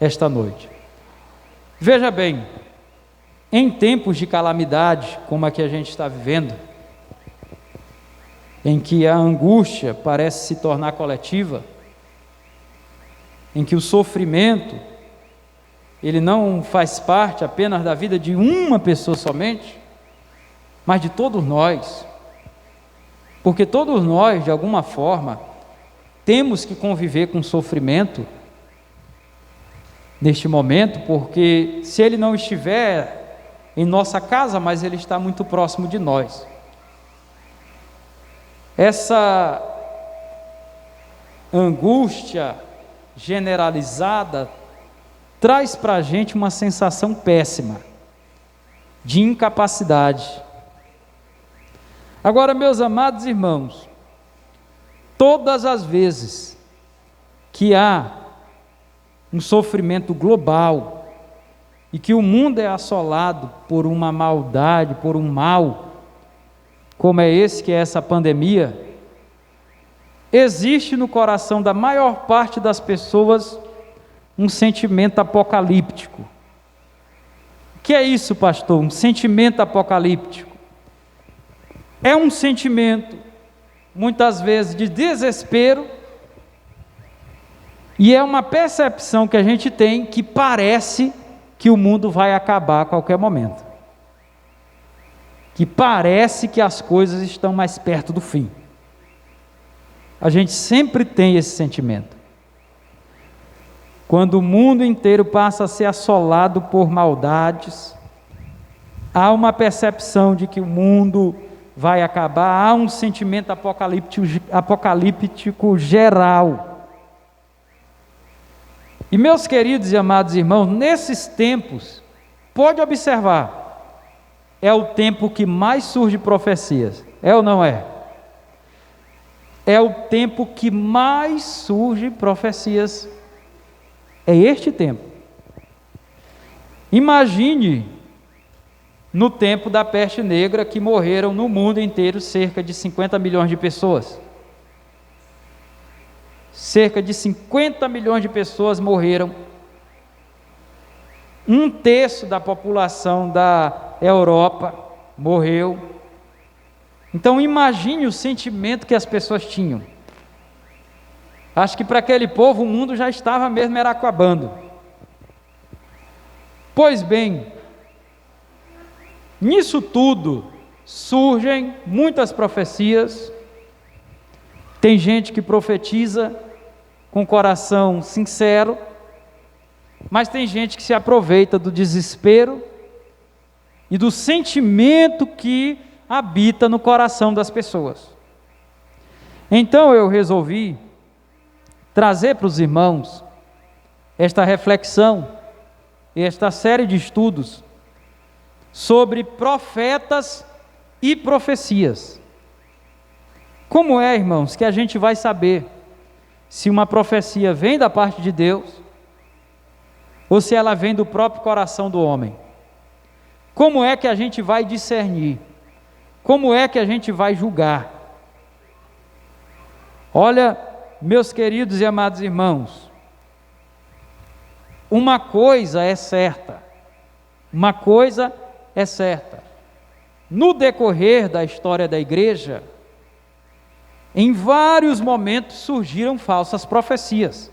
esta noite. Veja bem, em tempos de calamidade, como a que a gente está vivendo, em que a angústia parece se tornar coletiva, em que o sofrimento, ele não faz parte apenas da vida de uma pessoa somente, mas de todos nós, porque todos nós, de alguma forma, temos que conviver com sofrimento neste momento, porque se ele não estiver em nossa casa, mas ele está muito próximo de nós. Essa angústia generalizada traz para a gente uma sensação péssima de incapacidade. Agora, meus amados irmãos, todas as vezes que há um sofrimento global e que o mundo é assolado por uma maldade, por um mal, como é esse que é essa pandemia, existe no coração da maior parte das pessoas um sentimento apocalíptico. O que é isso, pastor? Um sentimento apocalíptico. É um sentimento, muitas vezes, de desespero, e é uma percepção que a gente tem que parece que o mundo vai acabar a qualquer momento, que parece que as coisas estão mais perto do fim. A gente sempre tem esse sentimento. Quando o mundo inteiro passa a ser assolado por maldades, há uma percepção de que o mundo vai acabar, há um sentimento apocalíptico geral. E meus queridos e amados irmãos, nesses tempos, pode observar, é o tempo que mais surge profecias, é ou não é? É o tempo que mais surge profecias, é este tempo. Imagine no tempo da peste negra, que morreram no mundo inteiro cerca de 50 milhões de pessoas. Cerca de 50 milhões de pessoas morreram. 1/3 da população da Europa morreu. Então imagine o sentimento que as pessoas tinham. Acho que para aquele povo o mundo já estava mesmo era acabando. Pois bem, nisso tudo surgem muitas profecias. Tem gente que profetiza com coração sincero, mas tem gente que se aproveita do desespero e do sentimento que habita no coração das pessoas. Então eu resolvi trazer para os irmãos esta reflexão, esta série de estudos sobre profetas e profecias. Como é, irmãos, que a gente vai saber se uma profecia vem da parte de Deus ou se ela vem do próprio coração do homem? Como é que a gente vai discernir? Como é que a gente vai julgar? Olha, meus queridos e amados irmãos, uma coisa é certa, no decorrer da história da igreja, em vários momentos surgiram falsas profecias.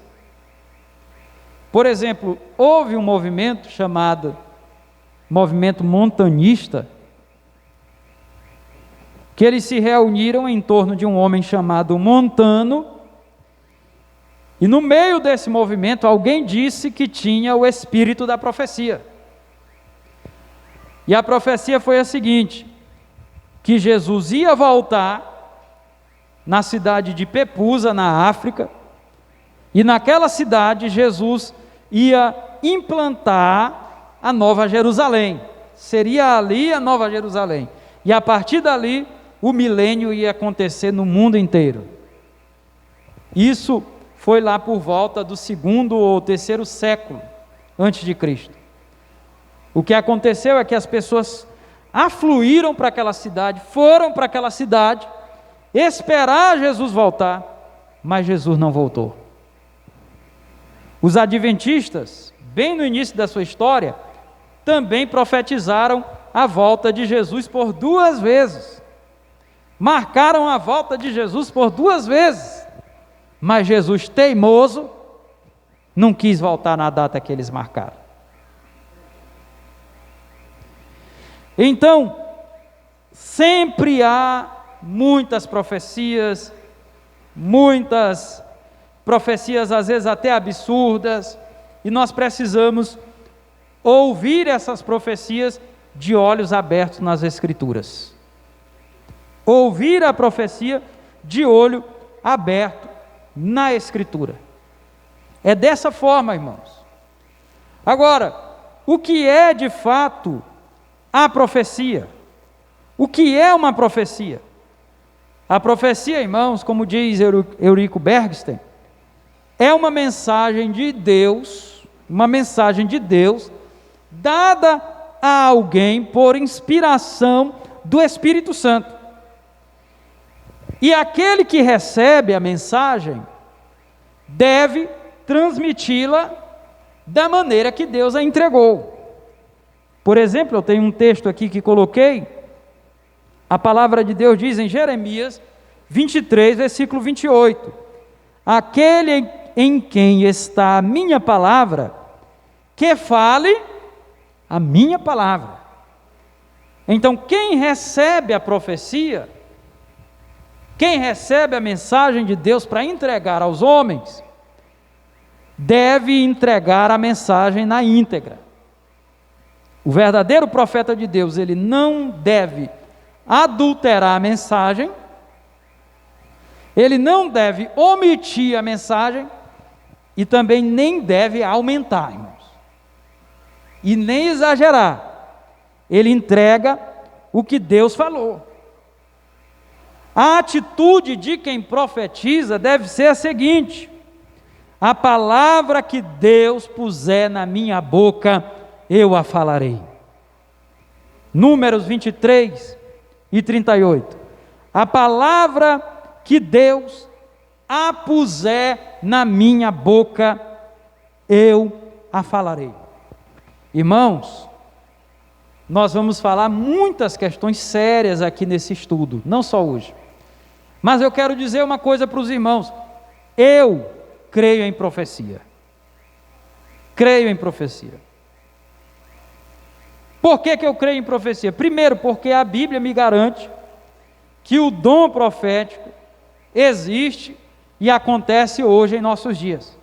Por exemplo, houve um movimento chamado movimento montanista, que eles se reuniram em torno de um homem chamado Montano, e no meio desse movimento alguém disse que tinha o espírito da profecia. E a profecia foi a seguinte: que Jesus ia voltar na cidade de Pepusa, na África, e naquela cidade Jesus ia implantar a Nova Jerusalém. Seria ali a Nova Jerusalém. E a partir dali, o milênio ia acontecer no mundo inteiro. Isso foi lá por volta do 2º ou 3º século antes de Cristo. O que aconteceu é que as pessoas afluíram para aquela cidade, foram para aquela cidade, esperar Jesus voltar, mas Jesus não voltou. Os adventistas bem no início da sua história, também profetizaram a volta de Jesus por 2 vezes. Marcaram a volta de Jesus por 2 vezes. Mas Jesus, teimoso, não quis voltar na data que eles marcaram. Então, sempre há muitas profecias às vezes até absurdas, e nós precisamos ouvir essas profecias de olhos abertos nas Escrituras. Ouvir a profecia de olho aberto na Escritura. É dessa forma, irmãos. Agora, o que é de fato a profecia? O que é uma profecia? A profecia, irmãos, como diz Eurico Bergsten, é uma mensagem de Deus, dada a alguém por inspiração do Espírito Santo. E aquele que recebe a mensagem deve transmiti-la da maneira que Deus a entregou. Por exemplo, eu tenho um texto aqui que coloquei. A palavra de Deus diz em Jeremias 23, versículo 28: aquele em quem está a minha palavra, que fale a minha palavra. Então, quem recebe a profecia, quem recebe a mensagem de Deus para entregar aos homens, deve entregar a mensagem na íntegra. O verdadeiro profeta de Deus, ele não deve adulterar a mensagem, ele não deve omitir a mensagem, e também nem deve aumentar, irmãos, e nem exagerar. Ele entrega o que Deus falou. A atitude de quem profetiza deve ser a seguinte: a palavra que Deus puser na minha boca, eu a falarei. Números 23 e 38. A palavra que Deus a puser na minha boca, eu a falarei. Irmãos, nós vamos falar muitas questões sérias aqui nesse estudo, não só hoje. Mas eu quero dizer uma coisa para os irmãos: eu creio em profecia. Creio em profecia. Por que eu creio em profecia? Primeiro, porque a Bíblia me garante que o dom profético existe e acontece hoje em nossos dias.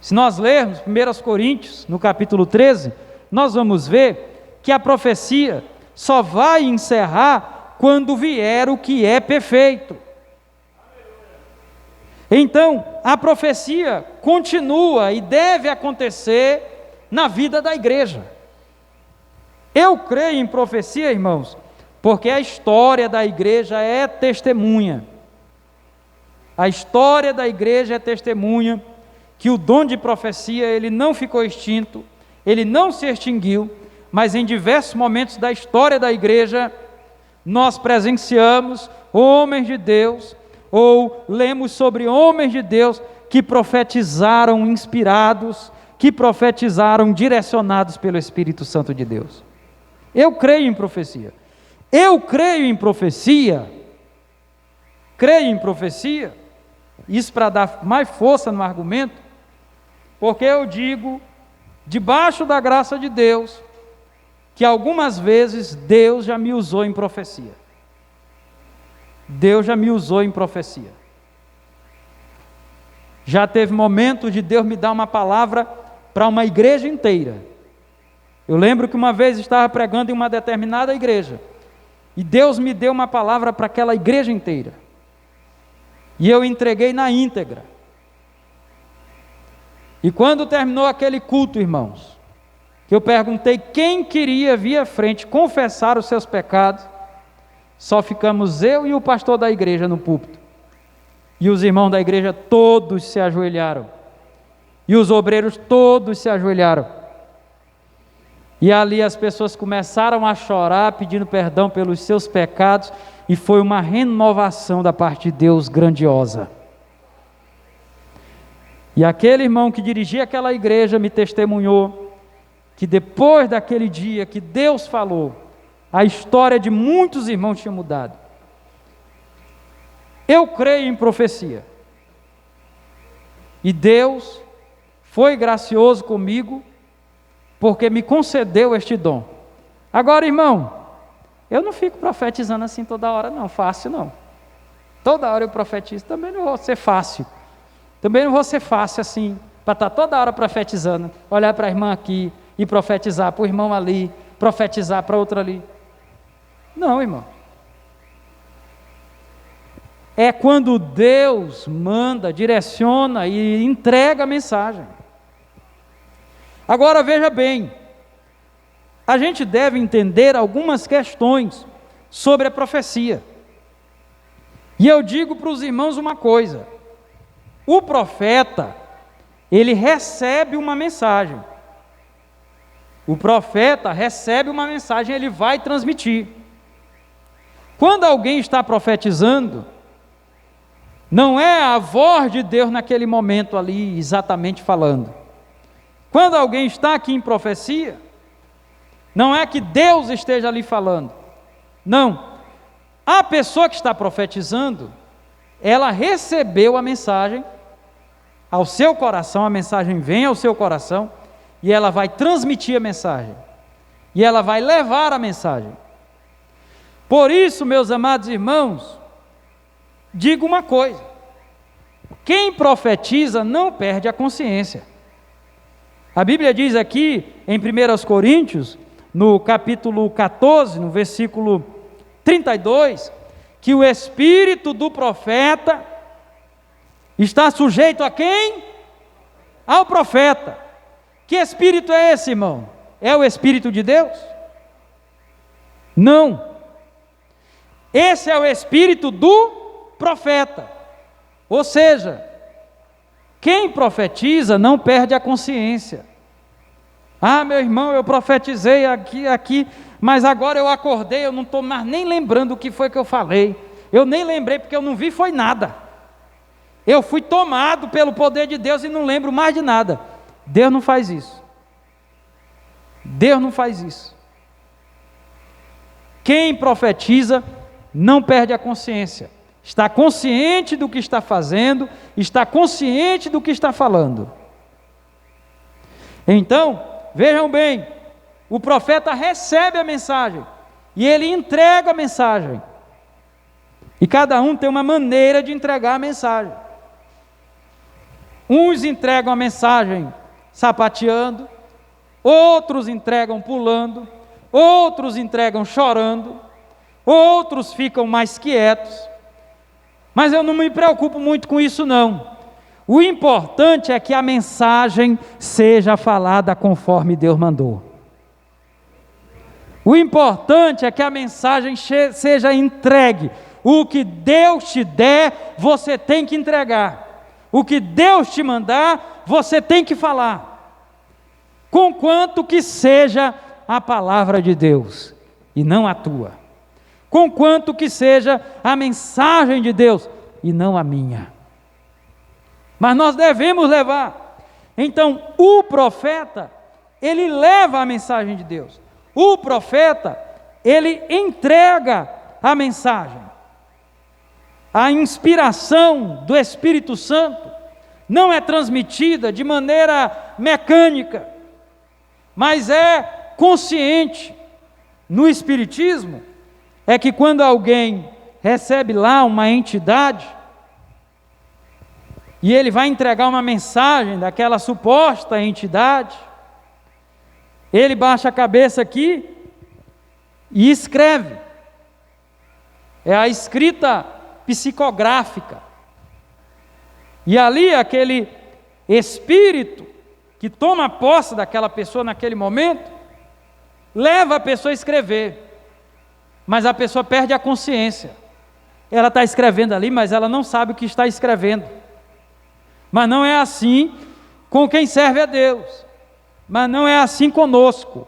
Se nós lermos 1 Coríntios, no capítulo 13, nós vamos ver que a profecia só vai encerrar quando vier o que é perfeito. Então, a profecia continua e deve acontecer na vida da igreja. Eu creio em profecia, irmãos, porque a história da igreja é testemunha. A história da igreja é testemunha que o dom de profecia, ele não ficou extinto, ele não se extinguiu, mas em diversos momentos da história da igreja, nós presenciamos homens de Deus, ou lemos sobre homens de Deus que profetizaram inspirados, que profetizaram direcionados pelo Espírito Santo de Deus. Eu creio em profecia. Eu creio em profecia. Creio em profecia. Isso para dar mais força no argumento, porque eu digo, debaixo da graça de Deus, que algumas vezes Deus já me usou em profecia. Deus já me usou em profecia. Já teve momentos de Deus me dar uma palavra para uma igreja inteira. Eu lembro que uma vez estava pregando em uma determinada igreja, e Deus me deu uma palavra para aquela igreja inteira, e eu entreguei na íntegra. E quando terminou aquele culto, irmãos, que eu perguntei quem queria vir à frente confessar os seus pecados, só ficamos eu e o pastor da igreja no púlpito, e os irmãos da igreja todos se ajoelharam, e os obreiros todos se ajoelharam, e ali as pessoas começaram a chorar, pedindo perdão pelos seus pecados, e foi uma renovação da parte de Deus grandiosa. E aquele irmão que dirigia aquela igreja me testemunhou que depois daquele dia que Deus falou, a história de muitos irmãos tinha mudado. Eu creio em profecia. E Deus foi gracioso comigo, porque me concedeu este dom. Agora, irmão, eu não fico profetizando assim toda hora, não, fácil não. Toda hora eu profetizo, também não vou ser fácil. Também não vou ser fácil assim, para estar toda hora profetizando, olhar para a irmã aqui e profetizar para o irmão ali, profetizar para outro ali. Não, irmão. É quando Deus manda, direciona e entrega a mensagem. Agora veja bem, a gente deve entender algumas questões sobre a profecia. E eu digo para os irmãos uma coisa: o profeta, ele recebe uma mensagem. O profeta recebe uma mensagem, ele vai transmitir. Quando alguém está profetizando, não é a voz de Deus naquele momento ali exatamente falando. Quando alguém está aqui em profecia, não é que Deus esteja ali falando. Não. A pessoa que está profetizando, ela recebeu a mensagem ao seu coração, a mensagem vem ao seu coração, e ela vai transmitir a mensagem. E ela vai levar a mensagem. Por isso, meus amados irmãos, digo uma coisa: quem profetiza não perde a consciência. A Bíblia diz aqui em 1 Coríntios, no capítulo 14, no versículo 32, que o espírito do profeta está sujeito a quem? Ao profeta. Que espírito é esse, irmão? É o Espírito de Deus? Não. Esse é o espírito do profeta. Ou seja, quem profetiza não perde a consciência. Ah, meu irmão, eu profetizei aqui, mas agora eu acordei, eu não estou mais nem lembrando o que foi que eu falei. Eu nem lembrei porque eu não vi foi nada. Eu fui tomado pelo poder de Deus e não lembro mais de nada. Deus não faz isso. Deus não faz isso. Quem profetiza não perde a consciência. Está consciente do que está fazendo, está consciente do que está falando. Então, vejam bem, o profeta recebe a mensagem e ele entrega a mensagem. E cada um tem uma maneira de entregar a mensagem. Uns entregam a mensagem sapateando, outros entregam pulando, outros entregam chorando, outros ficam mais quietos. Mas eu não me preocupo muito com isso não. O importante é que a mensagem seja falada conforme Deus mandou. O importante é que a mensagem seja entregue. O que Deus te der, você tem que entregar. O que Deus te mandar, você tem que falar. Conquanto que seja a palavra de Deus e não a tua. Conquanto que seja a mensagem de Deus e não a minha. Mas nós devemos levar. Então, o profeta, ele leva a mensagem de Deus. O profeta, ele entrega a mensagem. A inspiração do Espírito Santo não é transmitida de maneira mecânica, mas é consciente. No Espiritismo, é que quando alguém recebe lá uma entidade, e ele vai entregar uma mensagem daquela suposta entidade, ele baixa a cabeça aqui e escreve. É a escrita psicográfica. E ali aquele espírito que toma posse daquela pessoa naquele momento, leva a pessoa a escrever. Mas a pessoa perde a consciência. Ela está escrevendo ali, mas ela não sabe o que está escrevendo. Mas não é assim com quem serve a Deus. Mas não é assim conosco.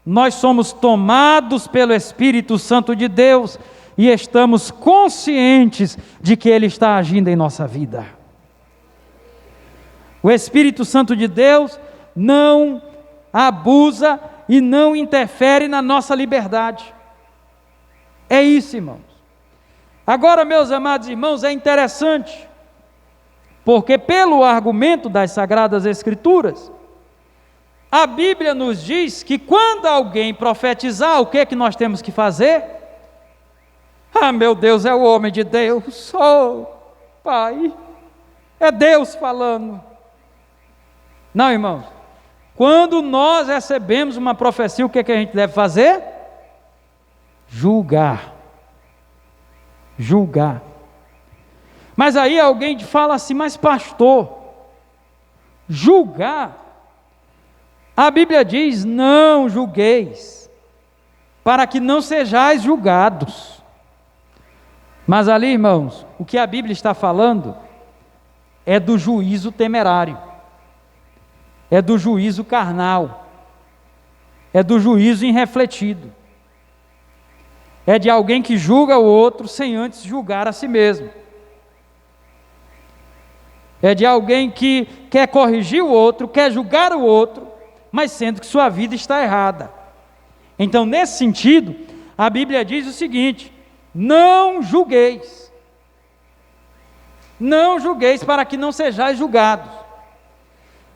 Nós somos tomados pelo Espírito Santo de Deus e estamos conscientes de que Ele está agindo em nossa vida. O Espírito Santo de Deus não abusa e não interfere na nossa liberdade. É isso, irmãos. Agora, meus amados irmãos, é interessante, porque pelo argumento das Sagradas Escrituras, a Bíblia nos diz que quando alguém profetizar, o que é que nós temos que fazer? Ah, meu Deus, é o homem de Deus. Oh, Pai, é Deus falando. Não, irmãos. Quando nós recebemos uma profecia, o que é que a gente deve fazer? Julgar. Julgar. Mas aí alguém fala assim, mas pastor, julgar? A Bíblia diz, não julgueis, para que não sejais julgados. Mas ali, irmãos, o que a Bíblia está falando é do juízo temerário, é do juízo carnal, é do juízo irrefletido, é de alguém que julga o outro sem antes julgar a si mesmo, é de alguém que quer corrigir o outro, quer julgar o outro, mas sendo que sua vida está errada. Então, nesse sentido, a Bíblia diz o seguinte: não julgueis, não julgueis para que não sejais julgados.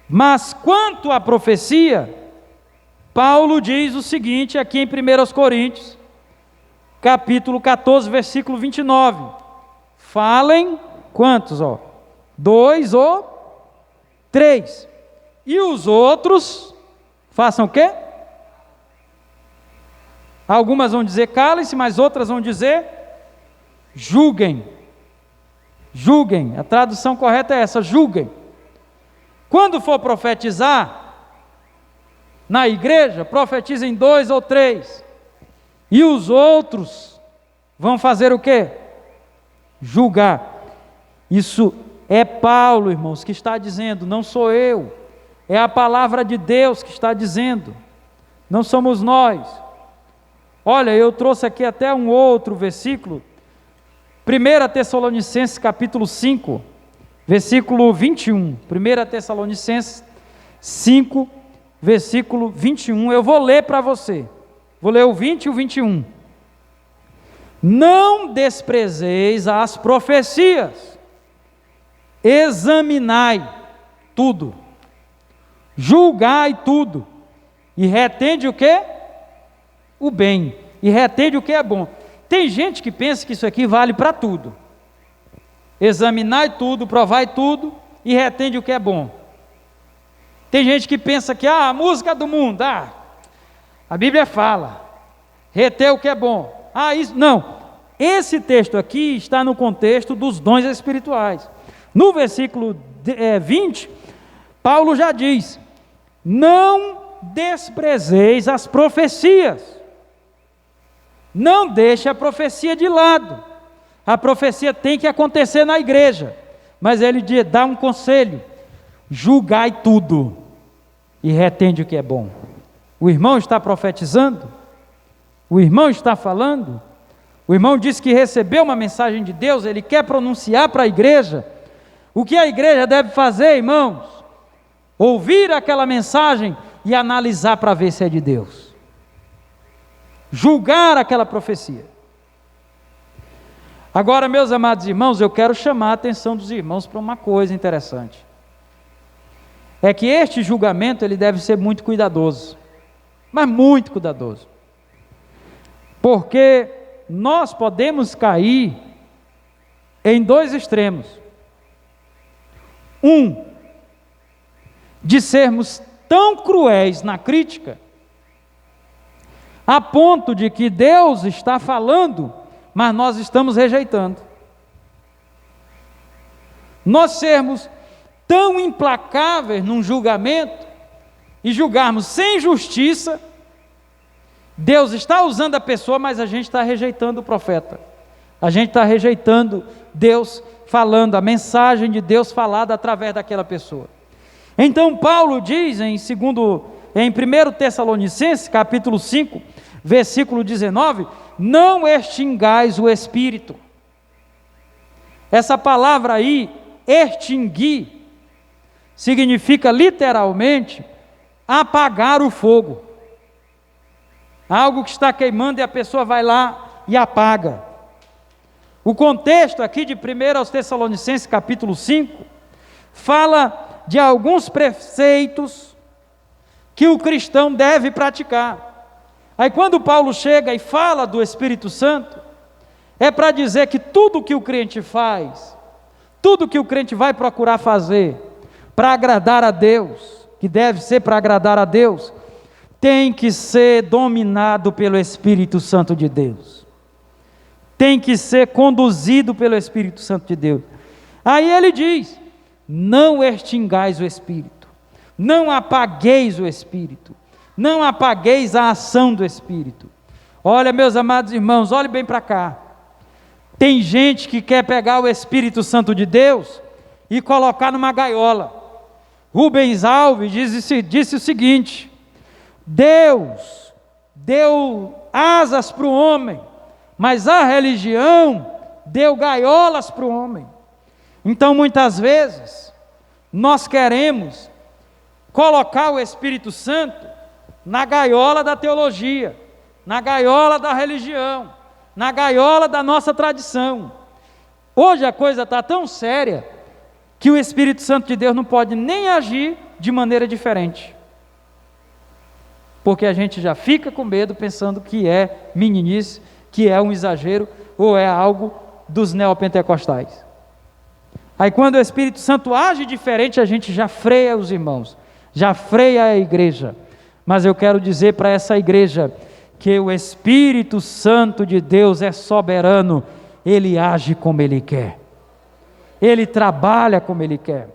Mas quanto à profecia, Paulo diz o seguinte aqui em 1 Coríntios, capítulo 14, versículo 29. Falem, quantos? 2 ou 3. E os outros, façam o quê? Algumas vão dizer calem-se, mas outras vão dizer julguem. Julguem, a tradução correta é essa, julguem. Quando for profetizar na igreja, profetizem 2 ou 3. E os outros vão fazer o quê? Julgar. Isso é Paulo, irmãos, que está dizendo, não sou eu. É a palavra de Deus que está dizendo, não somos nós. Olha, eu trouxe aqui até um outro versículo, 1 Tessalonicenses capítulo 5, versículo 21. 1 Tessalonicenses 5, versículo 21. Eu vou ler para você. Vou ler o 20 e o 21. Não desprezeis as profecias, examinai tudo, julgai tudo, e retende o que? O bem, e retende o que é bom. Tem gente que pensa que isso aqui vale para tudo. Examinai tudo, provai tudo, e retende o que é bom. Tem gente que pensa que a música do mundo, a Bíblia fala, reter o que é bom. Isso, não, esse texto aqui está no contexto dos dons espirituais. No versículo 20, Paulo já diz, não desprezeis as profecias, não deixe a profecia de lado. A profecia tem que acontecer na igreja, mas ele dá um conselho: julgai tudo e retende o que é bom. O irmão está profetizando, o irmão está falando, o irmão disse que recebeu uma mensagem de Deus, ele quer pronunciar para a igreja. O que a igreja deve fazer, irmãos? Ouvir aquela mensagem e analisar para ver se é de Deus. Julgar aquela profecia. Agora, meus amados irmãos, eu quero chamar a atenção dos irmãos para uma coisa interessante. É que este julgamento, ele deve ser muito cuidadoso, mas muito cuidadoso. Porque nós podemos cair em dois extremos. De sermos tão cruéis na crítica, a ponto de que Deus está falando, mas nós estamos rejeitando. Nós sermos tão implacáveis num julgamento, e julgarmos sem justiça. Deus está usando a pessoa, mas a gente está rejeitando o profeta. A gente está rejeitando Deus falando, a mensagem de Deus falada através daquela pessoa. Então Paulo diz em 1 Tessalonicenses, capítulo 5, versículo 19, não extingais o Espírito. Essa palavra aí, extinguir, significa literalmente apagar o fogo. Algo que está queimando e a pessoa vai lá e apaga. O contexto aqui de 1 aos Tessalonicenses capítulo 5 fala de alguns preceitos que o cristão deve praticar. Aí quando Paulo chega e fala do Espírito Santo, é para dizer que tudo que o crente faz, tudo que o crente vai procurar fazer para agradar a Deus, que deve ser para agradar a Deus, tem que ser dominado pelo Espírito Santo de Deus. Tem que ser conduzido pelo Espírito Santo de Deus. Aí ele diz: não extingais o Espírito, não apagueis o Espírito, não apagueis a ação do Espírito. Olha, meus amados irmãos, olhe bem para cá. Tem gente que quer pegar o Espírito Santo de Deus e colocar numa gaiola. Rubens Alves disse o seguinte: Deus deu asas para o homem, mas a religião deu gaiolas para o homem. Então muitas vezes nós queremos colocar o Espírito Santo na gaiola da teologia, na gaiola da religião, na gaiola da nossa tradição. Hoje a coisa está tão séria que o Espírito Santo de Deus não pode nem agir de maneira diferente, porque a gente já fica com medo pensando que é meninice, que é um exagero ou é algo dos neopentecostais. Aí quando o Espírito Santo age diferente, a gente já freia os irmãos, já freia a igreja. Mas eu quero dizer para essa igreja que o Espírito Santo de Deus é soberano, Ele age como Ele quer, Ele trabalha como Ele quer.